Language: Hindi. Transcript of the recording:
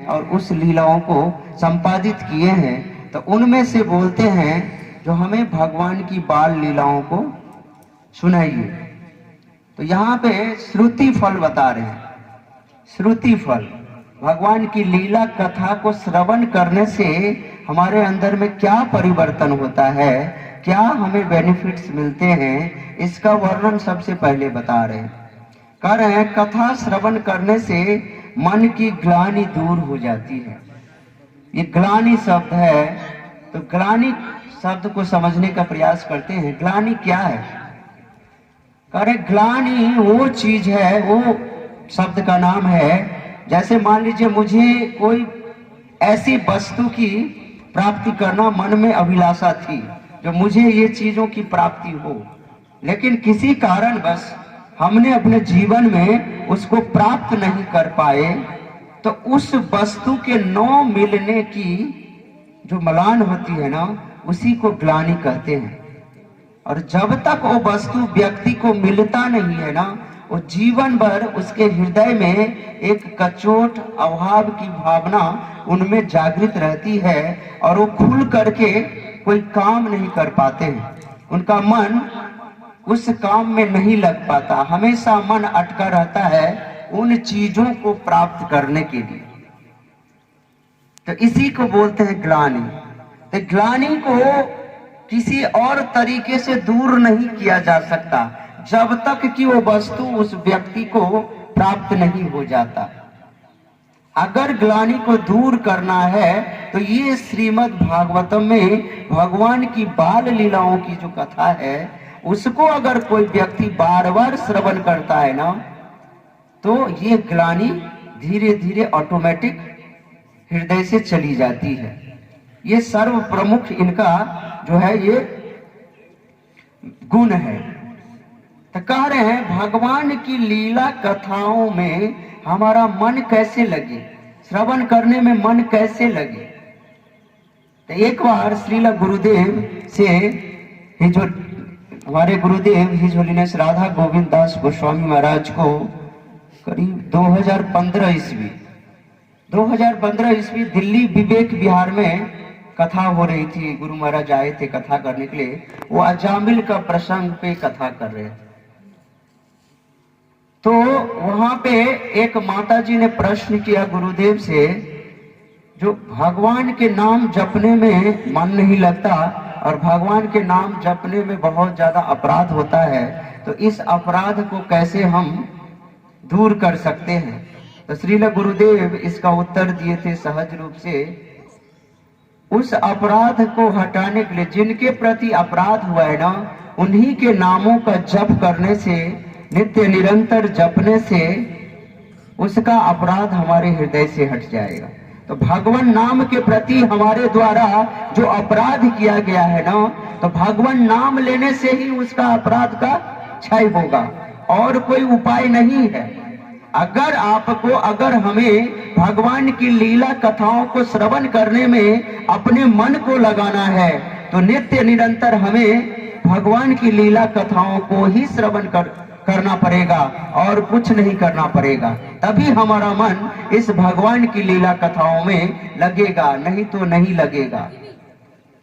और उस लीलाओं को संपादित किए हैं, तो उनमें से बोलते हैं जो हमें भगवान की बाल लीलाओं को सुनाइए। तो यहाँ पे श्रुति फल बता रहे हैं। श्रुति फल, भगवान की लीला कथा को श्रवण करने से हमारे अंदर में क्या परिवर्तन होता है, क्या हमें बेनिफिट्स मिलते हैं, इसका वर्णन सबसे पहले बता रहे हैं। कह रहे हैं कथा श्रवण करने से मन की ग्लानि दूर हो जाती है। ये ग्लानि शब्द है, तो ग्लानि शब्द को समझने का प्रयास करते हैं। ग्लानि क्या है? कह रहे ग्लानि वो चीज है, वो शब्द का नाम है, जैसे मान लीजिए मुझे कोई ऐसी वस्तु की प्राप्ति करना मन में अभिलाषा थी, जो मुझे ये चीजों की प्राप्ति हो, लेकिन किसी कारण बस हमने अपने जीवन में उसको प्राप्त नहीं कर पाए, तो उस वस्तु के न मिलने की जो मलान होती है ना, उसी को ग्लानि कहते हैं। और जब तक वो वस्तु व्यक्ति को मिलता नहीं है ना, वो जीवन भर उसके हृदय में एक कचोट अभाव की भावना उनमें जागृत रहती है, और वो खुल करके कोई काम नहीं कर पाते हैं। उनका मन उस काम में नहीं लग पाता, हमेशा मन अटका रहता है उन चीजों को प्राप्त करने के लिए। तो इसी को बोलते हैं ग्लानि। तो ग्लानि को किसी और तरीके से दूर नहीं किया जा सकता जब तक कि वो वस्तु उस व्यक्ति को प्राप्त नहीं हो जाता। अगर ग्लानि को दूर करना है तो ये श्रीमद् भागवतम में भगवान की बाल लीलाओं की जो कथा है, उसको अगर कोई व्यक्ति बार बार श्रवण करता है ना, तो ये ग्लानि धीरे धीरे ऑटोमेटिक हृदय से चली जाती है। ये सर्व प्रमुख इनका जो है ये गुण है। तो कह रहे हैं भगवान की लीला कथाओं में हमारा मन कैसे लगे, श्रवण करने में मन कैसे लगे। तो एक बार श्रील गुरुदेव से ही जो हमारे गुरुदेव हिज होलीनेस राधा गोविंद दास गोस्वामी महाराज को करीब 2015 ईस्वी दिल्ली विवेक विहार में कथा हो रही थी। गुरु महाराज आए थे कथा करने के लिए, वो अजामिल का प्रसंग पे कथा कर रहे थे। तो वहां पे एक माता जी ने प्रश्न किया गुरुदेव से, जो भगवान के नाम जपने में मन नहीं लगता और भगवान के नाम जपने में बहुत ज्यादा अपराध होता है, तो इस अपराध को कैसे हम दूर कर सकते हैं। तो श्रील गुरुदेव इसका उत्तर दिए थे सहज रूप से, उस अपराध को हटाने के लिए जिनके प्रति अपराध हुआ है ना, उन्हीं के नामों का जप करने से, नित्य निरंतर जपने से उसका अपराध हमारे हृदय से हट जाएगा। तो भगवान नाम के प्रति हमारे द्वारा जो अपराध किया गया है ना, तो भगवान नाम लेने से ही उसका अपराध का क्षय होगा, और कोई उपाय नहीं है। अगर हमें भगवान की लीला कथाओं को श्रवण करने में अपने मन को लगाना है, तो नित्य निरंतर हमें भगवान की लीला कथाओं को ही श्रवण करना पड़ेगा और कुछ नहीं करना पड़ेगा। तभी हमारा मन इस भगवान की लीला कथाओं में लगेगा, नहीं तो नहीं लगेगा।